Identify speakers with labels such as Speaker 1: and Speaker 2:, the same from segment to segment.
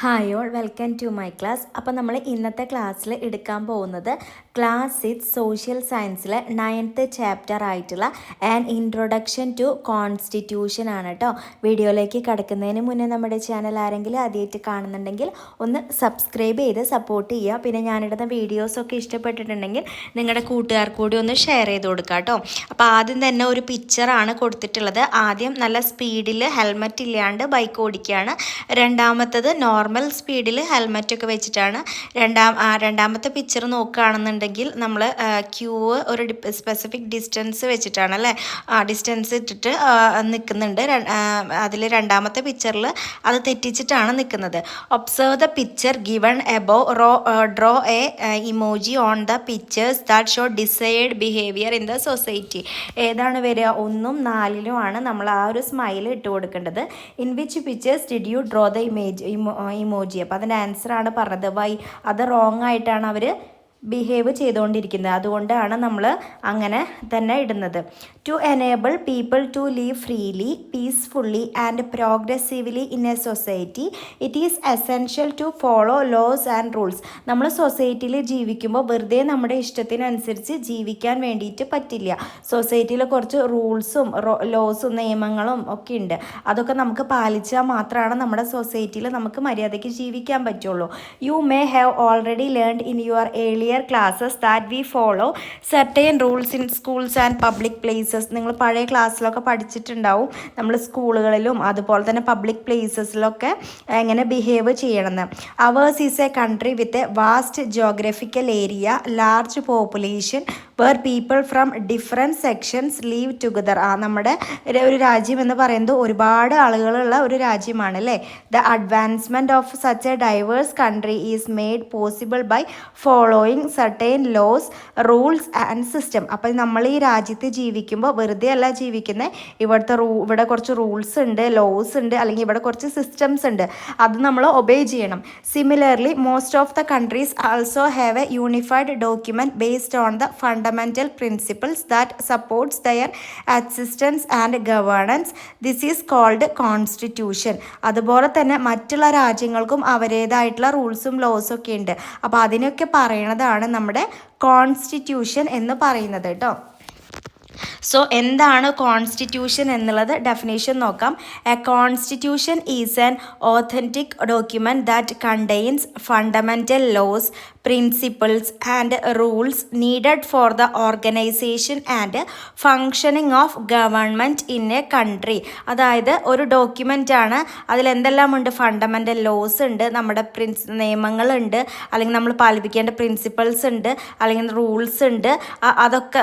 Speaker 1: Hi all welcome to my class. അപ്പോൾ നമ്മൾ ഇന്നത്തെ ക്ലാസ്സിൽ എടുക്കാൻ പോകുന്നത് ക്ലാസ് 6 സോഷ്യൽ സയൻസിലെ 9th ചാപ്റ്റർ ആയിട്ടുള്ള ആൻ ഇൻട്രൊഡക്ഷൻ ടു കോൺസ്റ്റിറ്റ്യൂഷൻ ആണ് കേട്ടോ. വീഡിയോയിലേക്ക് കടക്കുന്നതിന് മുന്നേ നമ്മുടെ ചാനൽ ആരെങ്കിലും ആദ്യമായിട്ട് കാണുന്നുണ്ടെങ്കിൽ ഒന്ന് സബ്സ്ക്രൈബ് ചെയ്ത് സപ്പോർട്ട് ചെയ്യുക. പിന്നെ ഞാനിടുന്ന വീഡിയോസൊക്കെ ഇഷ്ടപ്പെട്ടിട്ടുണ്ടെങ്കിൽ നിങ്ങളുടെ കൂട്ടുകാർക്ക് കൂടി ഒന്ന് ഷെയർ ചെയ്ത് കൊടുക്കുക കേട്ടോ. അപ്പോൾ ആദ്യം തന്നെ ഒരു പിക്ചറാണ് കൊടുത്തിട്ടുള്ളത്. ആദ്യം നല്ല സ്പീഡിൽ ഹെൽമറ്റ് ഇല്ലാണ്ട് ബൈക്ക് ഓടിക്കുകയാണ്. രണ്ടാമത്തത് നോർമൽ സ്പീഡിൽ ഹെൽമറ്റൊക്കെ വെച്ചിട്ടാണ്. രണ്ടാമത്തെ പിക്ചർ നോക്കുകയാണെന്നുണ്ടെങ്കിൽ നമ്മൾ ക്യൂ ഒരു സ്പെസിഫിക് ഡിസ്റ്റൻസ് വെച്ചിട്ടാണ് അല്ലേ, ഡിസ്റ്റൻസ് ഇട്ടിട്ട് നിൽക്കുന്നുണ്ട്. അതിൽ രണ്ടാമത്തെ പിക്ചറിൽ അത് തെറ്റിച്ചിട്ടാണ് നിൽക്കുന്നത്. Observe the picture given above, draw A emoji on the pictures that show decide behaviour in the society. ഏതാണ് വരിക? 1 ഉം 4 ആണ് നമ്മൾ ആ ഒരു സ്മൈൽ ഇട്ട് കൊടുക്കേണ്ടത്. In which pictures did you draw the emoji? അപ്പോൾ അതിൻ്റെ ആൻസറാണ് പറഞ്ഞത്. വൈ? അത് റോങ് ആയിട്ടാണ് അവർ ബിഹേവ് ചെയ്തുകൊണ്ടിരിക്കുന്നത്. അതുകൊണ്ടാണ് നമ്മൾ അങ്ങനെ തന്നെ ഇടുന്നത്. To enable people to live freely, peacefully and progressively in a society it is essential to follow laws and rules. നമ്മൾ സൊസൈറ്റിയിൽ ജീവിക്കുമ്പോൾ വെറുതെ നമ്മുടെ ഇഷ്ടത്തിനനുസരിച്ച് ജീവിക്കാൻ വേണ്ടിയിട്ട് പറ്റില്ല. സൊസൈറ്റിയിൽ കുറച്ച് റൂൾസും ലോസും നിയമങ്ങളും ഒക്കെ ഉണ്ട്. അതൊക്കെ നമുക്ക് പാലിച്ചാൽ മാത്രമാണ് നമ്മുടെ സൊസൈറ്റിയിൽ നമുക്ക് മര്യാദയ്ക്ക് ജീവിക്കാൻ പറ്റുള്ളൂ. You may have already learned in your earlier classes that we follow certain rules in schools and public places. നിങ്ങൾ പഴയ ക്ലാസ്സിലൊക്കെ പഠിച്ചിട്ടുണ്ടാവും നമ്മൾ സ്കൂളുകളിലും അതുപോലെ തന്നെ പബ്ലിക് പ്ലേസസിലൊക്കെ എങ്ങനെ ബിഹേവ് ചെയ്യണമെന്ന്. Ours is a country with a vast geographical area, large population, where people from different sections live together. നമ്മുടെ ഒരു രാജ്യം എന്ന് പറയുന്നത് ഒരുപാട് ആളുകളുള്ള ഒരു രാജ്യമാണ് അല്ലേ. The advancement of such a diverse country is made possible by following certain laws, rules and system. അപ്പം നമ്മൾ ഈ രാജ്യത്ത് ജീവിക്കുമ്പോൾ വെറുതെ അല്ല ജീവിക്കുന്നത്. ഇവിടെ കുറച്ച് റൂൾസ് ഉണ്ട്, ലോസ് ഉണ്ട്, അല്ലെങ്കിൽ ഇവിടെ കുറച്ച് സിസ്റ്റംസ് ഉണ്ട്. അത് നമ്മൾ ഒബേ ചെയ്യണം. Similarly most of the countries also have a unified document based on the fundamental principles that supports their existence and governance. This is called constitution. അതുപോലെ തന്നെ മറ്റുള്ള രാജ്യങ്ങൾക്കും അവരുടേതായിട്ടുള്ള റൂൾസും ലോസും ഒക്കെ ഉണ്ട്. അപ്പോൾ അതിനൊക്കെ പറയണതാണ് നമ്മുടെ കോൺസ്റ്റിറ്റ്യൂഷൻ എന്ന് പറയുന്നത് കേട്ടോ. സോ എന്താണ് കോൺസ്റ്റിറ്റ്യൂഷൻ എന്നുള്ളത് ഡെഫിനേഷൻ നോക്കാം. A constitution is an authentic document that contains fundamental laws, principles and rules needed for the organisation and functioning of government in a country. അതായത് ഒരു ഡോക്യുമെൻ്റ് ആണ്. അതിലെന്തെല്ലാം ഉണ്ട്? ഫണ്ടമെൻ്റൽ ലോസ് ഉണ്ട്, നമ്മുടെ നിയമങ്ങളുണ്ട്, അല്ലെങ്കിൽ നമ്മൾ പാലിപ്പിക്കേണ്ട പ്രിൻസിപ്പിൾസ് ഉണ്ട്, അല്ലെങ്കിൽ റൂൾസ് ഉണ്ട്. അതൊക്കെ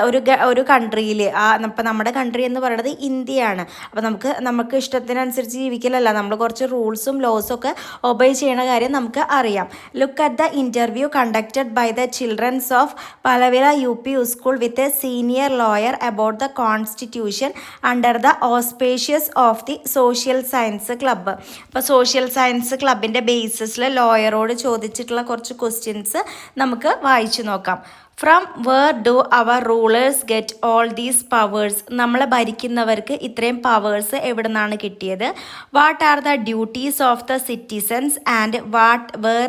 Speaker 1: ഒരു കൺട്രിയിൽ ഇപ്പം നമ്മുടെ കൺട്രി എന്ന് പറയുന്നത് ഇന്ത്യയാണ്. അപ്പോൾ നമുക്ക് ഇഷ്ടത്തിനനുസരിച്ച് ജീവിക്കലല്ല, നമ്മൾ കുറച്ച് റൂൾസും ലോസും ഒക്കെ ഒബേ ചെയ്യണ കാര്യം നമുക്ക് അറിയാം. Look at the interview conducted by the children of Palavira UP school with a senior lawyer about the constitution under the auspices of the social science club. അപ്പോൾ സോഷ്യൽ സയൻസ് ക്ലബിൻ്റെ ബേസിസിൽ ലോയറോട് ചോദിച്ചിട്ടുള്ള കുറച്ച് ക്വസ്റ്റ്യൻസ് നമുക്ക് വായിച്ചു നോക്കാം. From where do our rulers get all these powers? നമ്മളെ ഭരിക്കുന്നവർക്ക് ഇത്രയും പവേഴ്സ് എവിടെ നിന്നാണ് കിട്ടിയത്? What are the duties of the citizens and where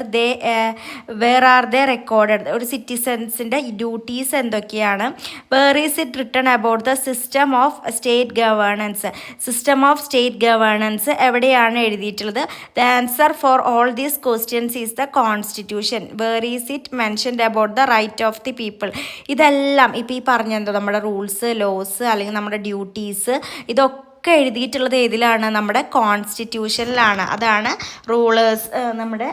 Speaker 1: are they recorded? ഒരു സിറ്റിസൺസിൻ്റെ ഡ്യൂട്ടീസ് എന്തൊക്കെയാണ്? Where is it written about the system of state governance? System of state governance എവിടെയാണ് എഴുതിയിട്ടുള്ളത്? The answer for all these questions is the constitution. Where is it mentioned about the right of the people? ഇതെല്ലാം ഇപ്പോൾ ഈ പറഞ്ഞെന്തോ നമ്മുടെ rules, loss, അല്ലെങ്കിൽ നമ്മുടെ duties, ഇതൊക്കെ എഴുതിയിട്ടുള്ളത് ഏതിലാണ്? നമ്മുടെ കോൺസ്റ്റിറ്റ്യൂഷനിലാണ്. അതാണ് റൂളേഴ്സ് നമ്മുടെ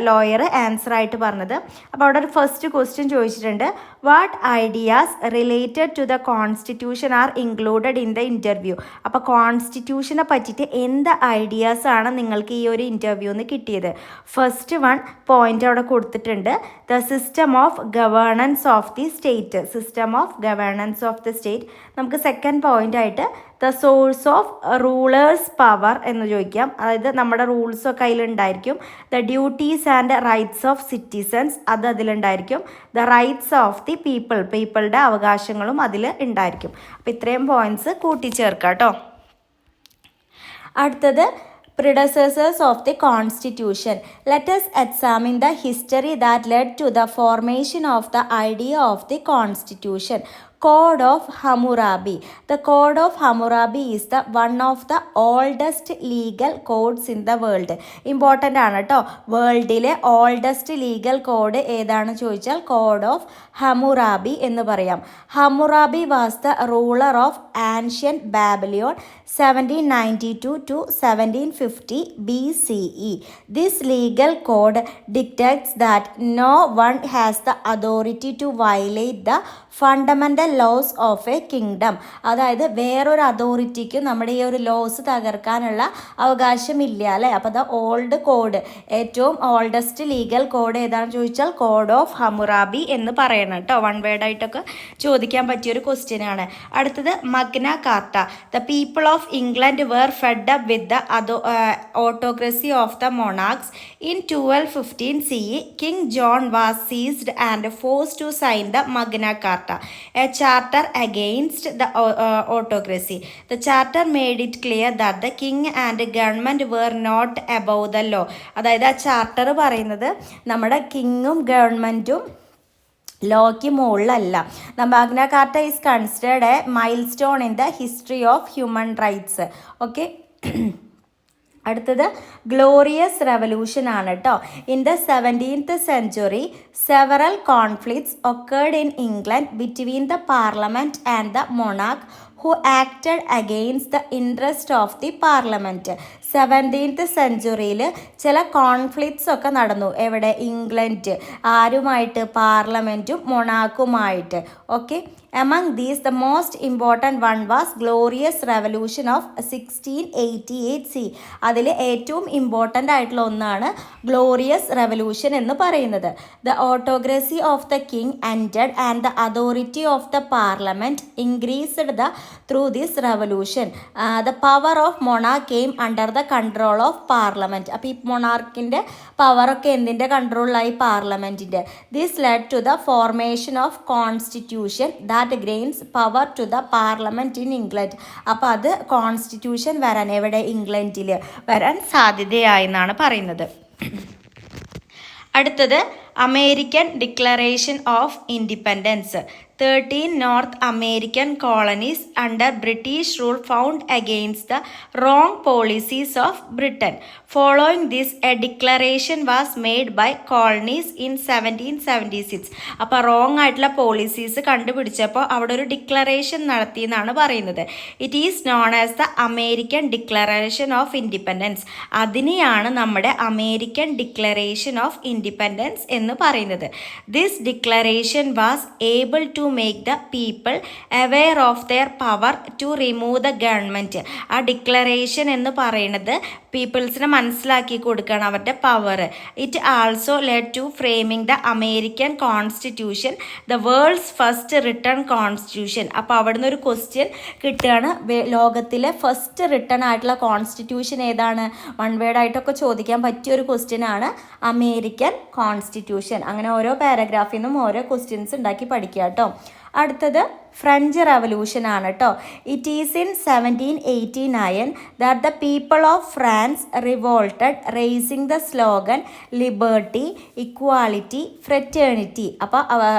Speaker 1: ലോയർ ആൻസറായിട്ട് പറഞ്ഞത്. അപ്പോൾ അവിടെ ഒരു ഫസ്റ്റ് ക്വസ്റ്റ്യൻ ചോദിച്ചിട്ടുണ്ട്. What ideas related to the constitution are included in the interview? അപ്പോൾ കോൺസ്റ്റിറ്റ്യൂഷനെ പറ്റിയിട്ട് എന്ത് ഐഡിയാസാണ് നിങ്ങൾക്ക് ഈ ഒരു ഇൻ്റർവ്യൂന്ന് കിട്ടിയത്? ഫസ്റ്റ് വൺ പോയിൻ്റ് അവിടെ കൊടുത്തിട്ടുണ്ട്. The system of governance of the state. System of governance of the state. നമുക്ക് സെക്കൻഡ് പോയിൻ്റ് ആയിട്ട് the source of rulers power എന്ന് ചോദിക്കാം. അതായത് നമ്മുടെ റൂൾസൊക്കെ അതിലുണ്ടായിരിക്കും. The duties and rights of citizens അതിലുണ്ടായിരിക്കും. ദ റൈറ്റ്സ് ഓഫ് ദി പീപ്പിളുടെ അവകാശങ്ങളും അതിൽ ഉണ്ടായിരിക്കും. അപ്പോൾ ഇത്രയും പോയിൻറ്റ്സ് കൂട്ടിച്ചേർക്കാം കേട്ടോ. അടുത്തത് predecessors of the constitution. Let us examine the history that led to the formation of the idea of the constitution. Code of Hammurabi. The Code of Hammurabi is the one of the oldest legal codes in the world. Important ആണ് കേട്ടോ. വേൾഡിലെ oldest legal code ഏതാണ് ചോദിച്ചാൽ code of Hammurabi എന്ന് പറയാം. Hammurabi was the ruler of ancient Babylon 1792 to 1750 BCE. This legal code dictates that no one has the authority to violate the fundamental laws of a kingdom. അതായത് വേറൊരു അതോറിറ്റിക്ക് നമ്മുടെ ഈ ഒരു ലോസ് തകർക്കാനുള്ള അവകാശമില്ല അല്ലേ. അപ്പോൾ ദ ഓൾഡ് കോഡ്, ഏറ്റവും ഓൾഡസ്റ്റ് ലീഗൽ കോഡ് ഏതാണെന്ന് ചോദിച്ചാൽ കോഡ് ഓഫ് ഹമുറാബി എന്ന് പറയണം കേട്ടോ. വൺ വേർഡായിട്ടൊക്കെ ചോദിക്കാൻ പറ്റിയൊരു ക്വസ്റ്റ്യൻ ആണ്. അടുത്തത് Magna Carta. The people of England were fed up with the autocracy of the monarchs. In 1215 CE, King John was seized and forced to sign the Magna Carta, a charter against the autocracy. The charter made it clear that the king and government were not above the law. അതായത് ആ charter പറയുന്നത് നമ്മുടെ കിങ്ങും ഗവൺമെൻറ്റും ലോയ്ക്ക് മുകളിലല്ല. The Magna Carta is considered a milestone in the history of human rights. Okay, അടുത്തത് Glorious Revolution ആണ് കേട്ടോ. In the 17th century several conflicts occurred in England between the parliament and the monarch who acted against the interest of the parliament. 17th centuryയിൽ ചില conflicts ഒക്കെ നടന്നു. എവിടെ? England. ആരുമായിട്ട്? പാർലമെൻറ്റും മൊണാക്കുമായിട്ട്. Okay, among these the most important one was glorious revolution of 1688 C. അതിൽ ഏറ്റവും ഇമ്പോർട്ടൻ്റ് ആയിട്ടുള്ള ഒന്നാണ് ഗ്ലോറിയസ് റെവല്യൂഷൻ എന്ന് പറയുന്നത്. The autocracy of the king ended and the authority of the parliament increased through this revolution. The power of monarch came under the control of parliament. അപ്പോൾ ഈ മൊണാർക്കിൻ്റെ പവറൊക്കെ എന്തിൻ്റെ കൺട്രോളിലായി? പാർലമെൻറ്റിൻ്റെ. This led to the formation of constitution that grants power to the parliament in England. അപ്പോൾ അത് constitution വരാൻ എവിടെ? ഇംഗ്ലണ്ടിൽ വരാൻ സാധ്യതയായി എന്നാണ് പറയുന്നത്. അടുത്തത് American declaration of independence. 13 North American colonies under British rule fought against the wrong policies of Britain. Following this, a declaration was made by colonies in 1776. അപ്പോൾ റോങ് ആയിട്ടുള്ള പോളിസീസ് കണ്ടുപിടിച്ചപ്പോൾ അവിടെ ഒരു ഡിക്ലറേഷൻ നടത്തി എന്നാണ് പറയുന്നത്. It is known as the American declaration of independence. അതിനെയാണ് നമ്മുടെ American declaration of independence എന്ന് പറയുന്നത്. This declaration was able to make the people aware of their power to remove the government. ആ ഡിക്ലറേഷൻ എന്ന് പറയുന്നത് പീപ്പിൾസിനെ മനസ്സിലാക്കി കൊടുക്കണം അവരുടെ power. It also led to framing the American constitution, the world's first written constitution. അപ്പോൾ അവിടുന്ന് ഒരു ക്വസ്റ്റ്യൻ കിട്ടുകയാണ്, ലോകത്തിലെ ഫസ്റ്റ് റിട്ടൺ ആയിട്ടുള്ള കോൺസ്റ്റിറ്റ്യൂഷൻ ഏതാണ്? വൺ വേർഡ് ആയിട്ടൊക്കെ ചോദിക്കാൻ പറ്റിയൊരു ക്വസ്റ്റ്യൻ ആണ് അമേരിക്കൻ കോൺസ്റ്റിറ്റ്യൂഷൻ. അങ്ങനെ ഓരോ പാരഗ്രാഫിൽ നിന്നും ഓരോ ക്വസ്റ്റ്യൻസ് ഉണ്ടാക്കി പഠിക്കുക കേട്ടോ. അടുത്തത് ഫ്രഞ്ച് റവല്യൂഷൻ ആണ് കേട്ടോ. It is in 1789 that the people of France revolted raising the slogan liberty, equality, fraternity. അപ്പോൾ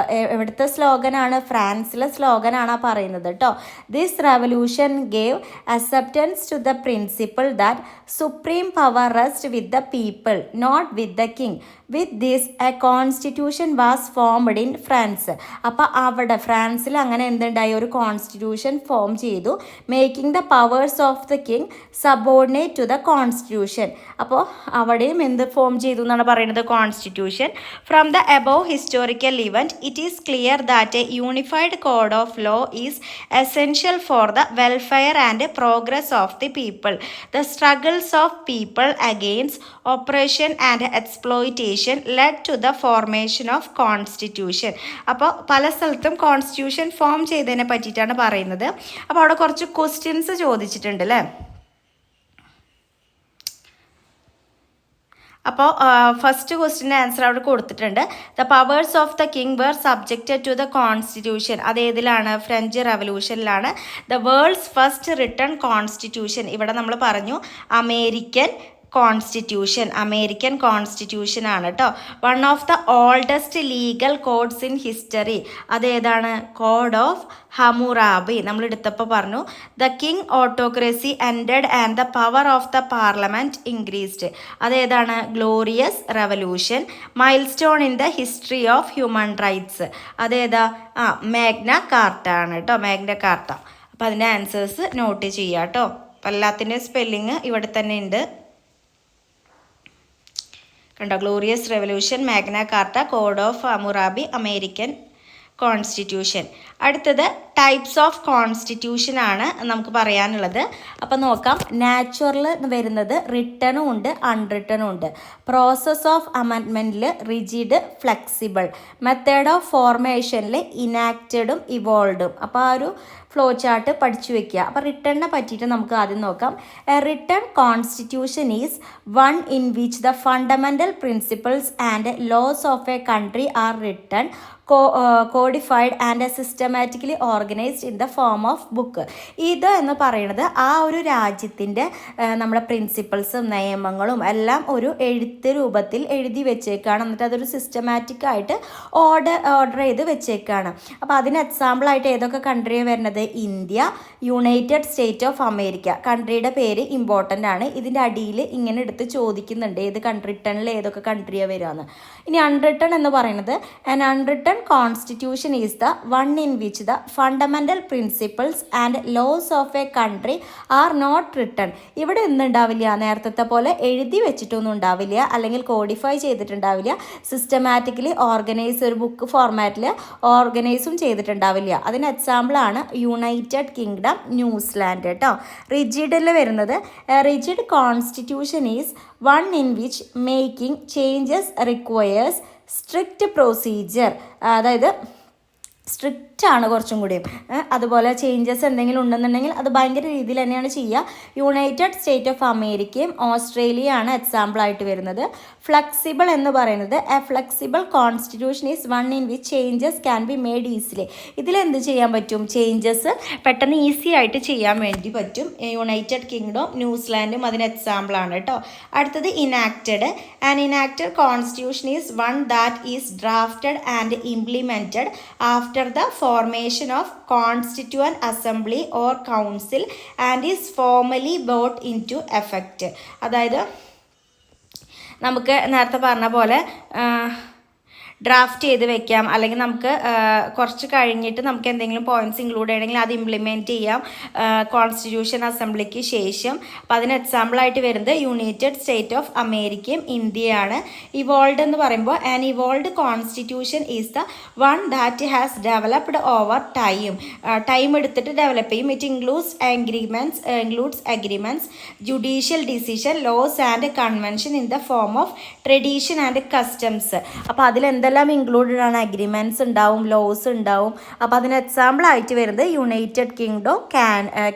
Speaker 1: എവിടുത്തെ സ്ലോഗനാണ്? ഫ്രാൻസിലെ സ്ലോഗനാണ് പറയുന്നത് കേട്ടോ. This revolution gave acceptance to the principle that supreme power rest with the people, not with the king. With this a constitution was formed in France. അപ്പോൾ അവിടെ ഫ്രാൻസിൽ അങ്ങനെ എന്തുണ്ടായി? ഒരു കോൺസ്റ്റിറ്റ്യൂഷൻ ഫോം ചെയ്തു. Making the powers of the king subordinate to the constitution. അപ്പോൾ അവിടെയും എന്ത് ഫോം ചെയ്തു എന്നാണ് പറയുന്നത്? Constitution. From the above historical event it is clear that a unified code of law is essential for the welfare and progress of the people. The struggles of people against oppression and exploitation led to the formation of constitution. അപ്പോൾ പല സ്ഥലത്തും constitution form ചെയ്തതിനെ പറ്റിയിട്ടാണ് പറയുന്നത്. അപ്പോൾ അവിടെ കുറച്ച് questions ചോദിച്ചിട്ടുണ്ട് അല്ലേ. അപ്പോൾ ഫസ്റ്റ് ക്വസ്റ്റിൻ്റെ ആൻസർ അവിടെ കൊടുത്തിട്ടുണ്ട്. The powers of the king were subjected to the constitution. അത് ഏതിലാണ്? ഫ്രഞ്ച് റവല്യൂഷനിലാണ്. The world's first written constitution, ഇവിടെ നമ്മൾ പറഞ്ഞു അമേരിക്കൻ കോൺസ്റ്റിറ്റ്യൂഷൻ ആണ് കേട്ടോ. One of the oldest legal codes in history, അതേതാണ്? കോഡ് ഓഫ് ഹമുറാബി, നമ്മൾ എടുത്തപ്പോൾ പറഞ്ഞു. The king autocracy ended and the power of the parliament increased, അതേതാണ്? Glorious Revolution. Milestone in the history of human rights, അതേതാ? Magna Carta ആണ് കേട്ടോ, Magna Carta. അപ്പോൾ അതിൻ്റെ ആൻസേഴ്സ് നോട്ട് ചെയ്യുക കേട്ടോ. അപ്പോൾ എല്ലാത്തിൻ്റെയും സ്പെല്ലിങ് ഇവിടെ തന്നെ ഉണ്ട് കണ്ടോ. Glorious revolution, Magna Carta, code of Hammurabi, American constitution. അടുത്തത് ടൈപ്സ് ഓഫ് കോൺസ്റ്റിറ്റ്യൂഷൻ ആണ് നമുക്ക് പറയാനുള്ളത്. അപ്പം നോക്കാം. നാച്ചുറൽ വരുന്നത് റിട്ടണും ഉണ്ട് അൺറിട്ടണും ഉണ്ട്. പ്രോസസ് ഓഫ് അമെൻമെൻറ്റിൽ റിജിഡ്, ഫ്ലെക്സിബിൾ. മെത്തേഡ് ഓഫ് ഫോർമേഷനിൽ ഇനാക്റ്റഡും ഇവോൾഡും. അപ്പോൾ ആ ഒരു ഫ്ലോ ചാർട്ട് പഠിച്ചു വെക്കുക. അപ്പോൾ റിട്ടേണിനെ പറ്റിയിട്ട് നമുക്ക് ആദ്യം നോക്കാം. A written constitution is one in which the fundamental principles and laws of a country are written, codified and systematically organised in the form of book. ഇത് എന്ന് പറയുന്നത് ആ ഒരു രാജ്യത്തിൻ്റെ നമ്മുടെ പ്രിൻസിപ്പിൾസും നിയമങ്ങളും എല്ലാം ഒരു എഴുത്ത് രൂപത്തിൽ എഴുതി വെച്ചേക്കാണ്. എന്നിട്ട് അതൊരു സിസ്റ്റമാറ്റിക് ആയിട്ട് ഓർഡർ ചെയ്ത് വെച്ചേക്കാണ്. അപ്പോൾ അതിന് എക്സാമ്പിളായിട്ട് ഏതൊക്കെ കൺട്രിയാണ് വരുന്നത്? India, United State of America. കൺട്രിയുടെ പേര് ഇമ്പോർട്ടൻ്റ് ആണ്. ഇതിൻ്റെ അടിയിൽ ഇങ്ങനെ എടുത്ത് ചോദിക്കുന്നുണ്ട് ഏത് കൺട്രി റിട്ടേണിൽ ഏതൊക്കെ കൺട്രിയാണ് വരികയെന്ന്. ഇനി അൺറിട്ടൺ എന്ന് പറയുന്നത് an unwritten constitution is the one in which the fundamental principles and laws of a country are not written. ഇവിടെ ഒന്നും ഉണ്ടാവില്ല, നേരത്തെ പോലെ എഴുതി വെച്ചിട്ടൊന്നും ഉണ്ടാവില്ല, അല്ലെങ്കിൽ കോഡിഫൈ ചെയ്തിട്ടുണ്ടാവില്ല, സിസ്റ്റമാറ്റിക്കലി ഓർഗനൈസ് ഒരു ബുക്ക് ഫോർമാറ്റിൽ ഓർഗനൈസും ചെയ്തിട്ടുണ്ടാവില്ല. അതിന് എക്സാമ്പിളാണ് യുണൈറ്റഡ് കിങ്ഡം, ന്യൂസിലാൻഡ് കേട്ടോ. റിജിഡിൽ വരുന്നത് rigid constitution is one in which making changes requires strict procedure, അതായത് സ്ട്രിക്റ്റ് ആണ് കുറച്ചും കൂടിയും. അതുപോലെ ചേഞ്ചസ് എന്തെങ്കിലും ഉണ്ടെന്നുണ്ടെങ്കിൽ അത് ഭയങ്കര രീതിയിൽ തന്നെയാണ് ചെയ്യുക. യുണൈറ്റഡ് സ്റ്റേറ്റ് ഓഫ് അമേരിക്കയും ഓസ്ട്രേലിയയാണ് എക്സാമ്പിളായിട്ട് വരുന്നത്. ഫ്ലെക്സിബിൾ എന്ന് പറയുന്നത് a flexible constitution is one in which changes can be made easily. ഇതിലെന്ത് ചെയ്യാൻ പറ്റും? ചേഞ്ചസ് പെട്ടെന്ന് ഈസി ആയിട്ട് ചെയ്യാൻ വേണ്ടി പറ്റും. യുണൈറ്റഡ് കിങ്ഡം, ന്യൂസിലാൻഡും അതിന് എക്സാമ്പിളാണ് കേട്ടോ. അടുത്തത് enacted. An enacted constitution is one that is drafted and implemented after the formation of constituent assembly or council and is formally brought into effect. അതായത് നമുക്ക് നേരത്തെ പറഞ്ഞ പോലെ ഡ്രാഫ്റ്റ് ചെയ്ത് വെക്കാം, അല്ലെങ്കിൽ നമുക്ക് കുറച്ച് കഴിഞ്ഞിട്ട് നമുക്ക് എന്തെങ്കിലും പോയിൻറ്റ്സ് ഇൻക്ലൂഡ് ചെയ്യണമെങ്കിൽ അത് ഇംപ്ലിമെൻറ്റ് ചെയ്യാം കോൺസ്റ്റിറ്റ്യൂഷൻ അസംബ്ലിക്ക് ശേഷം. അപ്പോൾ അതിന് എക്സാമ്പിളായിട്ട് വരുന്നത് യുണൈറ്റഡ് സ്റ്റേറ്റ് ഓഫ് അമേരിക്കയും ഇന്ത്യയാണ്. ഇവോൾഡ് എന്ന് പറയുമ്പോൾ an evolved constitution is the one that has developed over time എടുത്തിട്ട് ഡെവലപ്പ് ചെയ്യും. It includes agreements, judicial decision, laws and convention in the form of tradition and customs. അപ്പോൾ അതിലെന്തെല്ലാം included ആണ്? Agreements ഉണ്ടാവും, ലോസ് ഉണ്ടാവും. അപ്പോൾ അതിന് എക്സാമ്പിളായിട്ട് വരുന്നത് യുണൈറ്റഡ് കിങ്ഡം,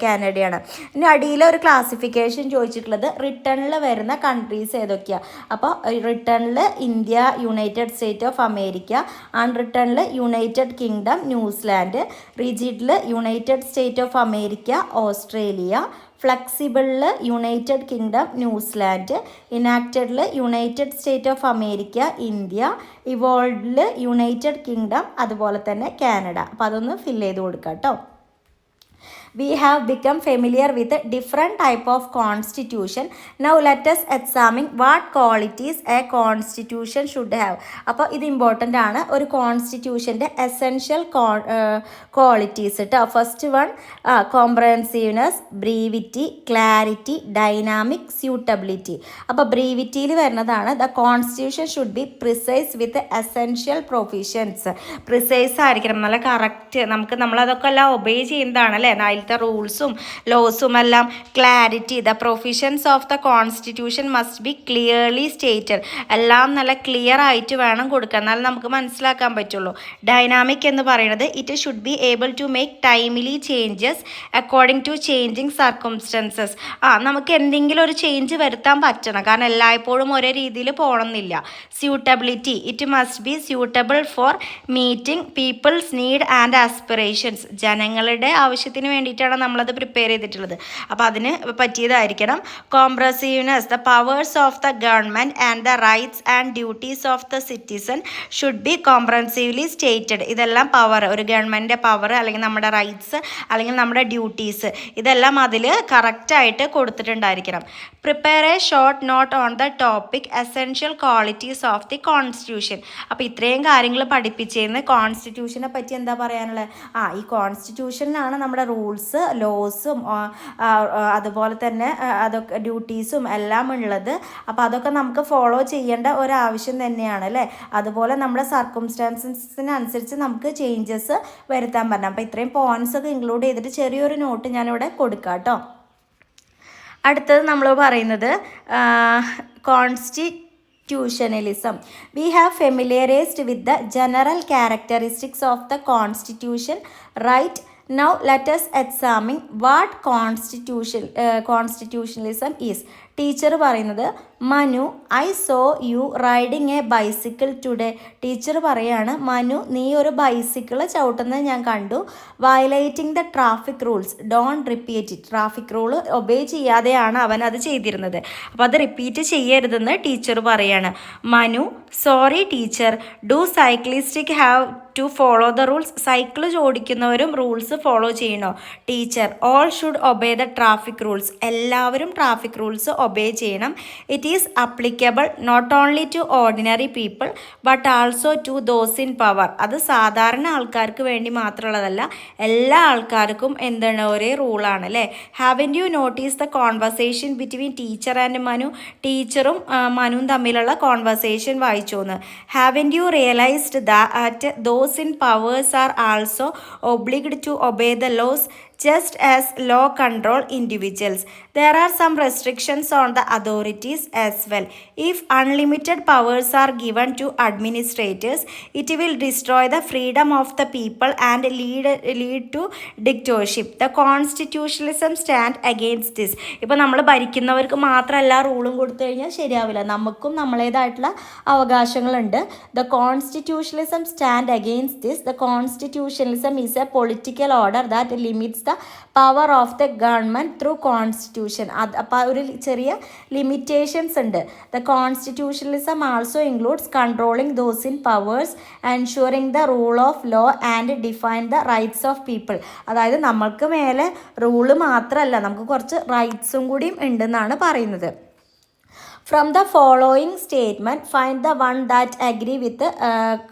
Speaker 1: കാനഡയാണ്. ഇനി അടിയിൽ ഒരു ക്ലാസിഫിക്കേഷൻ ചോദിച്ചിട്ടുള്ളത് റിട്ടേണിൽ വരുന്ന കൺട്രീസ് ഏതൊക്കെയാണ്. അപ്പോൾ റിട്ടേണിൽ India, United State of America. അൺറിട്ടേണിൽ United kingdom, New Zealand. റിജിഡിൽ United State of America, Australia. ഫ്ലെക്സിബിളിൽ United kingdom, New Zealand. ഇനാക്റ്റഡിൽ United State of America, India. ഇവോൾഡിൽ United kingdom, അതുപോലെ തന്നെ കാനഡ. അപ്പോൾ അതൊന്ന് ഫില്ല് ചെയ്ത് കൊടുക്കാം കേട്ടോ. We have become familiar with a different type of constitution. Now let us examine what qualities a constitution should have. അപ്പോൾ ഇത് important ആണ്. ഒരു കോൺസ്റ്റിറ്റ്യൂഷൻ്റെ എസെൻഷ്യൽ ക്വാളിറ്റീസ് കേട്ടോ. First one comprehensiveness, brevity, clarity, dynamic, suitability. അപ്പോൾ ബ്രീവിറ്റിയിൽ വരുന്നതാണ് the constitution should be precise with essential provisions. Precise ആയിരിക്കണം, നല്ല കറക്റ്റ്, നമ്മളതൊക്കെ എല്ലാം ഒബേ ചെയ്യുന്നതാണ് അല്ലേ. അങ്ങനത്തെ റൂൾസും ലോസും എല്ലാം clarity, the provisions of the constitution must be clearly stated, എല്ലാം നല്ല ക്ലിയർ ആയിട്ട് വേണം കൊടുക്കാൻ, എന്നാലും നമുക്ക് മനസ്സിലാക്കാൻ പറ്റുള്ളൂ. ഡൈനാമിക് എന്ന് പറയുന്നത് it should be able to make timely changes according to changing circumstances. നമുക്ക് എന്തെങ്കിലും ഒരു ചേഞ്ച് വരുത്താൻ പറ്റണം, കാരണം എല്ലായ്പ്പോഴും ഒരേ രീതിയിൽ പോകണമെന്നില്ല. Suitability, it must be suitable for meeting people's need and aspirations. ജനങ്ങളുടെ ആവശ്യത്തിന് വേണ്ടിയിട്ടാണ് നമ്മളത് പ്രിപ്പയർ ചെയ്തിട്ടുള്ളത്, അപ്പോൾ അതിന് പറ്റിയതായിരിക്കണം. Comprehensiveness, the powers of the government and the rights and duties of the citizen should be comprehensively stated. ഇതെല്ലാം പവർ, ഒരു ഗവൺമെൻറ്റിൻ്റെ പവർ അല്ലെങ്കിൽ നമ്മുടെ റൈറ്റ്സ് അല്ലെങ്കിൽ നമ്മുടെ ഡ്യൂട്ടീസ്, ഇതെല്ലാം അതിൽ കറക്റ്റായിട്ട് കൊടുത്തിട്ടുണ്ടായിരിക്കണം. Prepare a short note on the topic essential qualities of the constitution. അപ്പോൾ ഇത്രയും കാര്യങ്ങൾ പഠിപ്പിച്ചിരുന്നു. കോൺസ്റ്റിറ്റ്യൂഷനെ പറ്റി എന്താ പറയാനുള്ളത്? ഈ കോൺസ്റ്റിറ്റ്യൂഷനിലാണ് നമ്മുടെ റൂൾസ്, ലോസും അതുപോലെ തന്നെ അതൊക്കെ ഡ്യൂട്ടീസും എല്ലാം ഉള്ളത്. അപ്പോൾ അതൊക്കെ നമുക്ക് ഫോളോ ചെയ്യേണ്ട ഒരാവശ്യം തന്നെയാണ് അല്ലേ. അതുപോലെ നമ്മുടെ സർക്കംസ്റ്റാൻസസിനനുസരിച്ച് നമുക്ക് ചേഞ്ചസ് വരുത്താൻ പറ്റണം. അപ്പോൾ ഇത്രയും പോയിന്റ്സ് ഒക്കെ ഇൻക്ലൂഡ് ചെയ്തിട്ട് ചെറിയൊരു നോട്ട് ഞാനിവിടെ കൊടുക്കാം കേട്ടോ. അടുത്തത് നമ്മൾ പറയുന്നത് Constitutionalism. We have familiarized with the general characteristics of the Constitution, right? Now let us examine what constitutionalism is. Teacher പറയുന്നത്, Manu, I saw you riding a bicycle today. Teacher പറയാണ്, മനു, നീ ഒരു ബൈസിക്കിൾ ചവിട്ടുന്നത് ഞാൻ കണ്ടു. Violating the traffic rules, don't repeat it. Traffic rule obey ചെയ്യാതെയാണ് അവൻ അത് ചെയ്തിരുന്നത്, അപ്പോൾ അത് റിപ്പീറ്റ് ചെയ്യരുതെന്ന് ടീച്ചർ പറയാണ്. Manu, sorry teacher, do cyclists have to follow the rules. Cycle ഓടിക്കുന്നവരും റൂൾസ് ഫോളോ ചെയ്യണോ? Teacher, all should obey the traffic rules. എല്ലാവരും ട്രാഫിക് റൂൾസ് ഒബേ ചെയ്യണം. It is applicable not only to ordinary people but also to those in power. അത് സാധാരണ ആൾക്കാർക്ക് വേണ്ടി മാത്രമുള്ളതല്ല, എല്ലാ ആൾക്കാർക്കും എന്താണ് ഒരേ റൂളാണ് അല്ലേ. Haven't you notice the conversation between teacher and Manu. ടീച്ചറും മനുവും തമ്മിലുള്ള കോൺവെർസേഷൻ വായിച്ചോന്ന്. Haven't you realised that those in powers are also obliged to obey the laws just as law control individuals. There are some restrictions on the authorities as well. If unlimited powers are given to administrators, it will destroy the freedom of the people and lead to dictatorship. The constitutionalism stand against this. ഇപ്പോൾ നമ്മൾ ഭരിക്കുന്നവർക്ക് മാത്രമല്ല റൂളും കൊടുത്തു കഴിഞ്ഞാൽ ശരിയാവില്ല, നമുക്കും നമ്മളേതായിട്ടുള്ള അവകാശങ്ങളുണ്ട്. The constitutionalism stand against this. The constitutionalism is a political order that limits the power of the government through constitution. അപ്പോൾ ഒരു ചെറിയ ലിമിറ്റേഷൻസ് ഉണ്ട്. The constitutionalism also includes controlling those in powers, ensuring the rule of law and define the rights of people. അതായത് നമ്മൾക്ക് മേലെ rule മാത്രമല്ല, നമുക്ക് കുറച്ച് റൈറ്റ്സും കൂടിയും ഉണ്ടെന്നാണ് പറയുന്നത്. From the following statement, find the one that agree with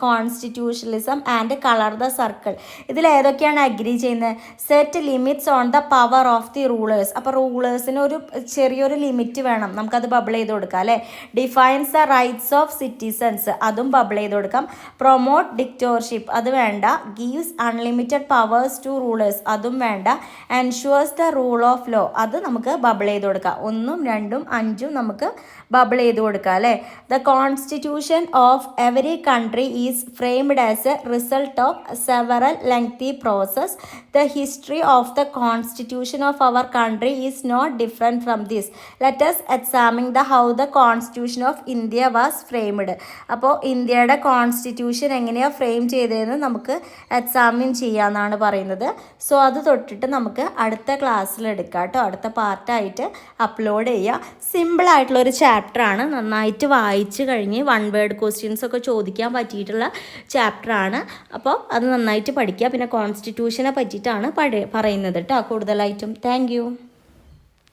Speaker 1: constitutionalism and color the circle. ഇതിൽ ഏതൊക്കെയാണ് അഗ്രി ചെയ്യുന്നത്? Set limits on the power of the rulers. അപ്പോൾ റൂളേഴ്സിന് ഒരു ചെറിയൊരു ലിമിറ്റ് വേണം, നമുക്കത് ബബിൾ ചെയ്ത് കൊടുക്കാം അല്ലേ. Defines the rights of citizens, അതും ബബിൾ ചെയ്ത് കൊടുക്കാം. പ്രൊമോട്ട് ഡിക്റ്റേറ്റർഷിപ്പ്, അത് വേണ്ട. Gives unlimited powers to rulers, അതും വേണ്ട. Ensures the rule of law, അത് നമുക്ക് ബബിൾ ചെയ്ത് കൊടുക്കാം. 1, 2, 5 നമുക്ക് ബബിൾ ചെയ്ത് കൊടുക്കുക അല്ലേ. The constitution of every country is framed as a result of several lengthy process. The history of the constitution of our country is not different from this. Let us examine the how the constitution of India was framed. അപ്പോൾ ഇന്ത്യയുടെ constitution എങ്ങനെയാണ് frame ചെയ്തതെന്ന് നമുക്ക് examine ചെയ്യാമെന്നാണ് പറയുന്നത്. So അത് തൊട്ടിട്ട് നമുക്ക് അടുത്ത ക്ലാസ്സിൽ എടുക്കാം കേട്ടോ, അടുത്ത പാർട്ടായിട്ട് അപ്ലോഡ് ചെയ്യുക. സിമ്പിളായിട്ടുള്ളൊരു ചാപ്റ്ററാണ്, നന്നായിട്ട് വായിച്ച് കഴിഞ്ഞ് 1 വേർഡ് ക്വസ്റ്റ്യൻസ് ഒക്കെ ചോദിക്കാൻ പറ്റിയിട്ടുള്ള ചാപ്റ്ററാണ്. അപ്പോൾ അത് നന്നായിട്ട് പഠിക്കുക. പിന്നെ കോൺസ്റ്റിറ്റ്യൂഷനെ പറ്റിയിട്ടാണ് പറയുന്നത് കേട്ടോ കൂടുതലായിട്ടും. താങ്ക്